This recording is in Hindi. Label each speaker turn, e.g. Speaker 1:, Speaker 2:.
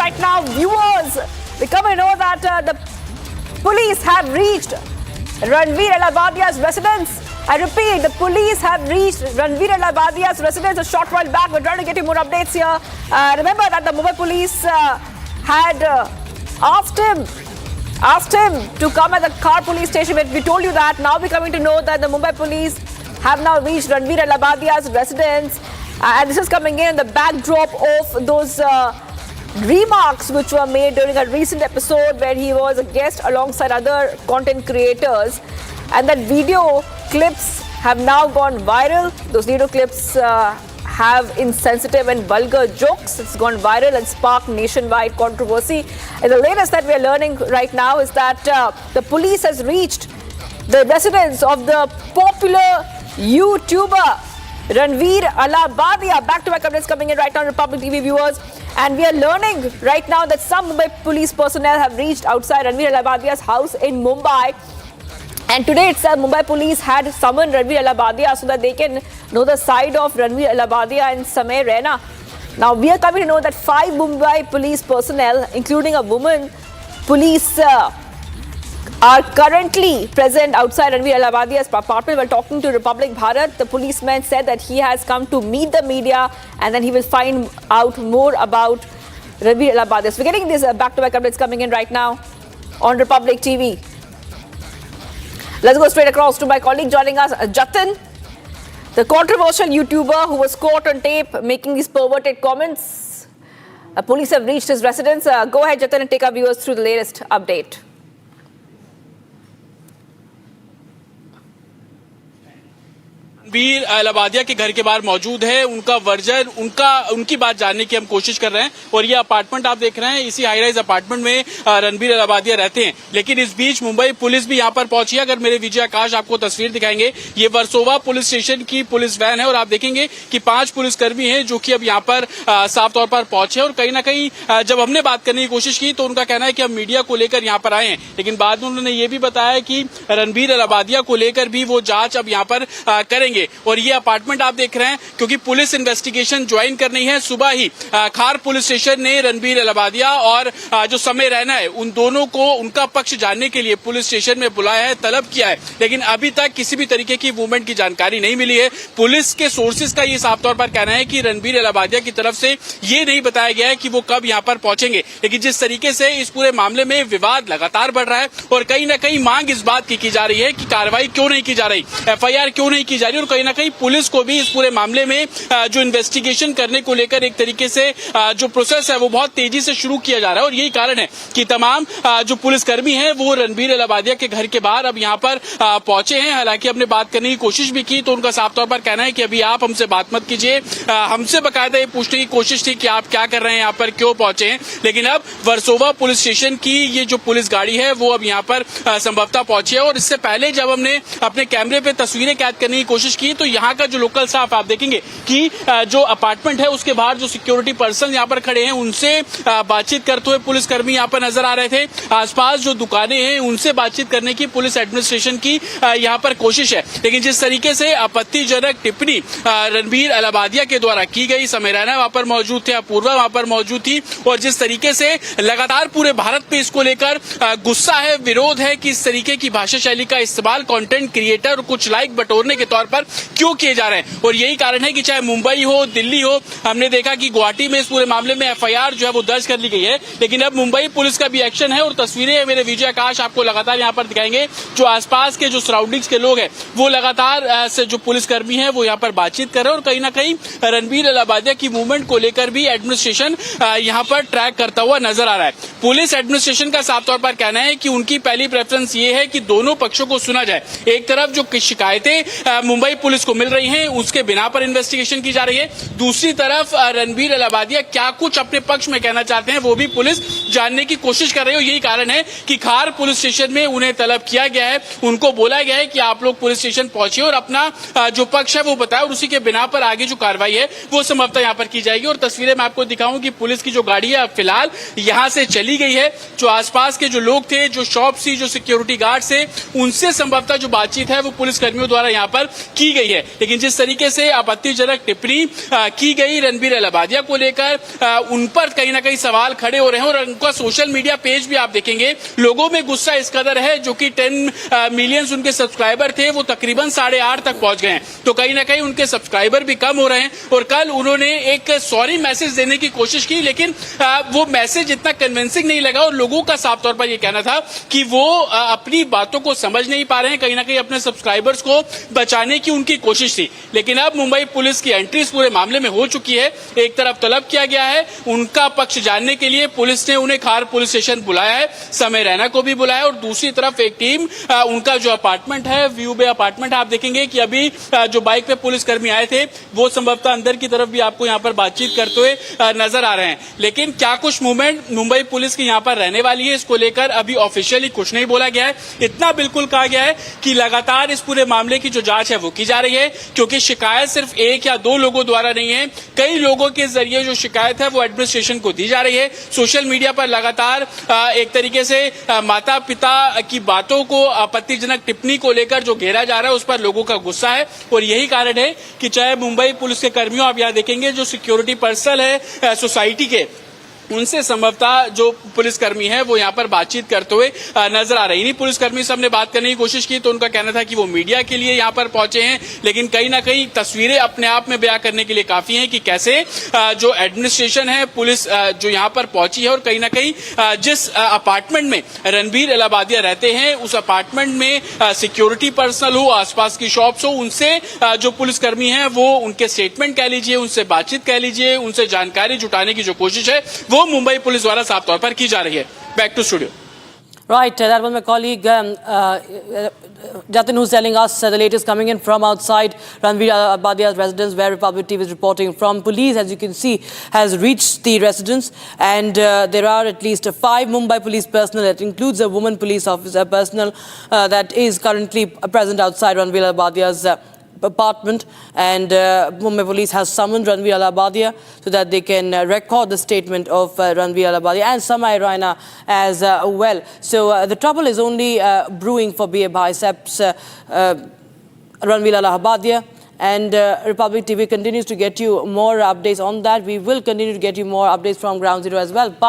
Speaker 1: right now, viewers. We come to know that the police have reached Ranveer Lahbadia's residence. I repeat, the police have reached Ranveer Lahbadia's residence a short while back. We're trying to get you more updates here. Remember that the Mumbai police had asked him to come at the Khar police station. We told you that. Now we're coming to know that the Mumbai police have now reached Ranveer Lahbadia's residence. And this is coming in the backdrop of those remarks which were made during a recent episode where he was a guest alongside other content creators. And that video clips have now gone viral. Those video clips have insensitive and vulgar jokes. It's gone viral and sparked nationwide controversy. And the latest that we are learning right now is that the police has reached the residence of the popular YouTuber Ranveer Lahbadia. Back-to-back updates coming in right now, Republic TV viewers. And we are learning right now that some Mumbai police personnel have reached outside Ranveer Lahbadia's house in Mumbai. And today itself, Mumbai police had summoned Ranveer Lahbadia so that they can know the side of Ranveer Lahbadia and Samay Raina. Now, we are coming to know that 5 Mumbai police personnel, including a woman police, are currently present outside Ranveer Lahbadia's apartment. While talking to Republic Bharat, the policeman said that he has come to meet the media and then he will find out more about Ranveer Lahbadia. So we're getting these back-to-back updates coming in right now on Republic TV. Let's go straight across to my colleague joining us, Jatin, the controversial YouTuber who was caught on tape making these perverted comments. Police have reached his residence. Go ahead, Jatin, and take our viewers through the latest update.
Speaker 2: Ranveer लहबादिया के घर के बाहर मौजूद है। उनका वर्जन, उनकी बात जानने की हम कोशिश कर रहे हैं। और ये अपार्टमेंट आप देख रहे हैं, इसी हाई राइज अपार्टमेंट में रणवीर लहबादिया रहते हैं। लेकिन इस बीच मुंबई पुलिस भी यहाँ पर पहुंची है। अगर मेरे विजय आकाश आपको तस्वीर दिखाएंगे, ये वर्सोवा पुलिस स्टेशन की पुलिस वैन है और आप देखेंगे कि 5 पुलिसकर्मी हैं जो कि अब यहाँ पर साफ तौर पर पहुंचे। और कहीं ना कहीं जब हमने बात करने की कोशिश की तो उनका कहना है कि हम मीडिया को लेकर यहाँ पर आए हैं। लेकिन बाद में उन्होंने ये भी बताया कि रणवीर लहबादिया को लेकर भी वो जांच अब यहाँ पर करेंगे। और ये अपार्टमेंट आप देख रहे हैं, क्योंकि पुलिस इन्वेस्टिगेशन ज्वाइन करनी है। सुबह ही खार पुलिस स्टेशन ने रणवीर लहबादिया और जो समय रैना है, उन दोनों को उनका पक्ष जानने के लिए पुलिस स्टेशन में बुलाया है, तलब किया है। लेकिन अभी तक किसी भी तरीके की मूवमेंट की जानकारी नहीं मिली है। पुलिस के सोर्सेज का ये साफ तौर पर कहना है कि रणवीर लहबादिया की तरफ से ये नहीं बताया गया है कि वो कब यहाँ पर पहुंचेंगे। लेकिन जिस तरीके से इस पूरे मामले में विवाद लगातार बढ़ रहा है और कहीं ना कहीं मांग इस बात की जा रही है कि कार्रवाई क्यों नहीं की जा रही, FIR क्यों नहीं की जा रही, और कहीं ना कहीं पुलिस को भी इस पूरे मामले में जो इन्वेस्टिगेशन करने को लेकर एक तरीके से जो प्रोसेस है वो बहुत तेजी से शुरू किया जा रहा है। और यही कारण है कि तमाम जो पुलिसकर्मी हैं वो रणवीर लहबादिया के घर के बाहर अब यहाँ पर पहुंचे हैं। हालांकि हमने बात करने की कोशिश भी की तो उनका साफ तौर पर कहना है कि अभी आप हमसे बात मत कीजिए। हमसे बाकायदा ये पूछने की कोशिश थी कि आप क्या कर रहे हैं, यहाँ पर क्यों पहुंचे हैं। लेकिन अब वर्सोवा पुलिस स्टेशन की ये जो पुलिस गाड़ी है वो अब यहाँ पर संभवतः पहुंची है। और इससे पहले जब हमने अपने कैमरे पे तस्वीरें कैद करने की कोशिश की तो यहाँ का जो लोकल स्टाफ आप देखेंगे कि जो अपार्टमेंट है उसके बाहर जो सिक्योरिटी पर्सन यहाँ पर खड़े हैं उनसे बातचीत करते हुए पुलिसकर्मी यहाँ पर नजर आ रहे थे। आसपास जो दुकानें हैं उनसे बातचीत करने की पुलिस एडमिनिस्ट्रेशन की यहाँ पर कोशिश है। लेकिन जिस तरीके से आपत्तिजनक टिप्पणी रणवीर लहबादिया के द्वारा की गई, समय रैना वहां पर मौजूद थे, अपूर्वा वहां पर मौजूद थी, और जिस तरीके से लगातार पूरे भारत पे इसको लेकर गुस्सा है, विरोध है कि इस तरीके की भाषा शैली का इस्तेमाल कंटेंट क्रिएटर और कुछ लाइक बटोरने के तौर पर क्यों किए जा रहे हैं। और यही कारण है कि चाहे मुंबई हो, दिल्ली हो, हमने देखा कि गुवाहाटी में इस पूरे मामले में FIR जो है वो दर्ज कर ली गई है। लेकिन अब मुंबई पुलिस का भी एक्शन है और तस्वीरें मेरे विजय आकाश आपको लगातार यहाँ पर दिखाएंगे। जो आसपास के जो सराउंडिंग्स के लोग हैं वो लगातार से जो पुलिसकर्मी है वो यहाँ पर बातचीत कर रहे हैं। और कहीं ना कहीं रणवीर लहबादिया की मूवमेंट को लेकर भी एडमिनिस्ट्रेशन यहाँ पर ट्रैक करता हुआ नजर आ रहा है। पुलिस एडमिनिस्ट्रेशन का साफ तौर पर कहना है कि उनकी पहली प्रेफरेंस ये है कि दोनों पक्षों को सुना जाए। एक तरफ जो शिकायतें मुंबई पुलिस को मिल रही हैं उसके बिना पर इन्वेस्टिगेशन की जा रही है, दूसरी तरफ रणवीर लहबादिया क्या कुछ अपने पक्ष में कहना चाहते हैं वो भी पुलिस जानने की कोशिश कर रही है। यही कारण है कि खार पुलिस स्टेशन में उन्हें तलब किया गया है, उनको बोला गया है कि आप लोग पुलिस स्टेशन पहुंचिए और अपना जो पक्ष है वो बताए, और उसी के बिना पर आगे जो कार्रवाई है वो संभवतः यहाँ पर की जाएगी। और तस्वीरें मैं आपको दिखाऊं कि पुलिस की जो गाड़ी है फिलहाल यहाँ से चली गई है। जो आसपास के जो लोग थे, जो शॉप थी, जो सिक्योरिटी गार्ड थे, उनसे संभवतः जो बातचीत है वो पुलिस कर्मियों द्वारा यहाँ पर की की गई है। लेकिन जिस तरीके से आपत्तिजनक टिप्पणी की गई रणवीर अलाहाबादिया को लेकर, उन पर कहीं ना कहीं सवाल खड़े हो रहे हैं और उनका सोशल मीडिया पेज भी आप देखेंगे, लोगों में गुस्सा इस कदर है, जो कि 10 मिलियन उनके सब्सक्राइबर थे वो तकरीबन 8.5 तक पहुंच गए हैं। तो कहीं ना कहीं उनके सब्सक्राइबर भी कम हो रहे हैं। और कल उन्होंने एक सॉरी मैसेज देने की कोशिश की, लेकिन वो मैसेज इतना कन्विंसिंग नहीं लगा और लोगों का साफ तौर पर यह कहना था कि वो अपनी बातों को समझ नहीं पा रहे हैं, कहीं ना कहीं अपने सब्सक्राइबर्स को बचाने की उनकी कोशिश थी। लेकिन अब मुंबई पुलिस की एंट्री इस पूरे मामले में हो चुकी है। एक तरफ तलब किया गया है, उनका पक्ष जानने के लिए पुलिस ने उन्हें खार पुलिस स्टेशन बुलाया है, समय रैना को भी बुलाया, और दूसरी तरफ एक टीम उनका जो अपार्टमेंट है, व्यू बे अपार्टमेंट, आप देखेंगे कि अभी जो बाइक पे पुलिसकर्मी आए थे वो संभवतः अंदर की तरफ भी आपको यहाँ पर बातचीत करते हुए नजर आ रहे हैं। लेकिन क्या कुछ मूवमेंट मुंबई पुलिस की यहाँ पर रहने वाली है, इसको लेकर अभी ऑफिशियली कुछ नहीं बोला गया है। इतना बिल्कुल कहा गया है कि लगातार इस पूरे मामले की जो जांच है वो की जा रही है, क्योंकि शिकायत सिर्फ 1 या 2 लोगों द्वारा नहीं है, कई लोगों के जरिए जो शिकायत है वो एडमिनिस्ट्रेशन को दी जा रही है। सोशल मीडिया पर लगातार एक तरीके से माता पिता की बातों को, आपत्तिजनक टिप्पणी को लेकर जो घेरा जा रहा है उस पर लोगों का गुस्सा है। और यही कारण है कि चाहे मुंबई पुलिस के कर्मियों, आप यहाँ देखेंगे जो सिक्योरिटी पर्सनल है सोसाइटी के, उनसे संभवतः जो पुलिसकर्मी है वो यहाँ पर बातचीत करते हुए नजर आ रहे हैं। इन्हीं पुलिसकर्मी से हमने बात करने की कोशिश की तो उनका कहना था कि वो मीडिया के लिए यहाँ पर पहुंचे हैं, लेकिन कहीं ना कहीं तस्वीरें अपने आप में बयां करने के लिए काफी हैं कि कैसे जो एडमिनिस्ट्रेशन है, पुलिस जो यहाँ पर पहुंची है, और कहीं ना कहीं जिस अपार्टमेंट में रणवीर अलाहाबादिया रहते हैं उस अपार्टमेंट में सिक्योरिटी पर्सनल हो, आसपास की शॉप्स हो, उनसे जो पुलिसकर्मी है वो उनके स्टेटमेंट कह लीजिए, उनसे बातचीत कह लीजिए, उनसे जानकारी जुटाने की जो कोशिश है वो मुंबई पुलिस द्वारा साफ तौर पर की जा रही है। Back to studio.
Speaker 3: Right, that was my colleague Jatin, who's telling us the latest coming in from outside Ranveer Alabadia's residence, where Republic TV is reporting from. Police, as you can see, has reached the residence, and there are at least 5 Mumbai police personnel. That includes a woman police officer personnel that is currently present outside Ranveer Alabadia's apartment, and Mumbai police has summoned Ranveer Alahabadia so that they can record the statement of Ranveer Alahabadia and Samay Raina as well. So the trouble is only brewing for BA Biceps Ranveer Alahabadia, and Republic TV continues to get you more updates on that. We will continue to get you more updates from Ground Zero as well. But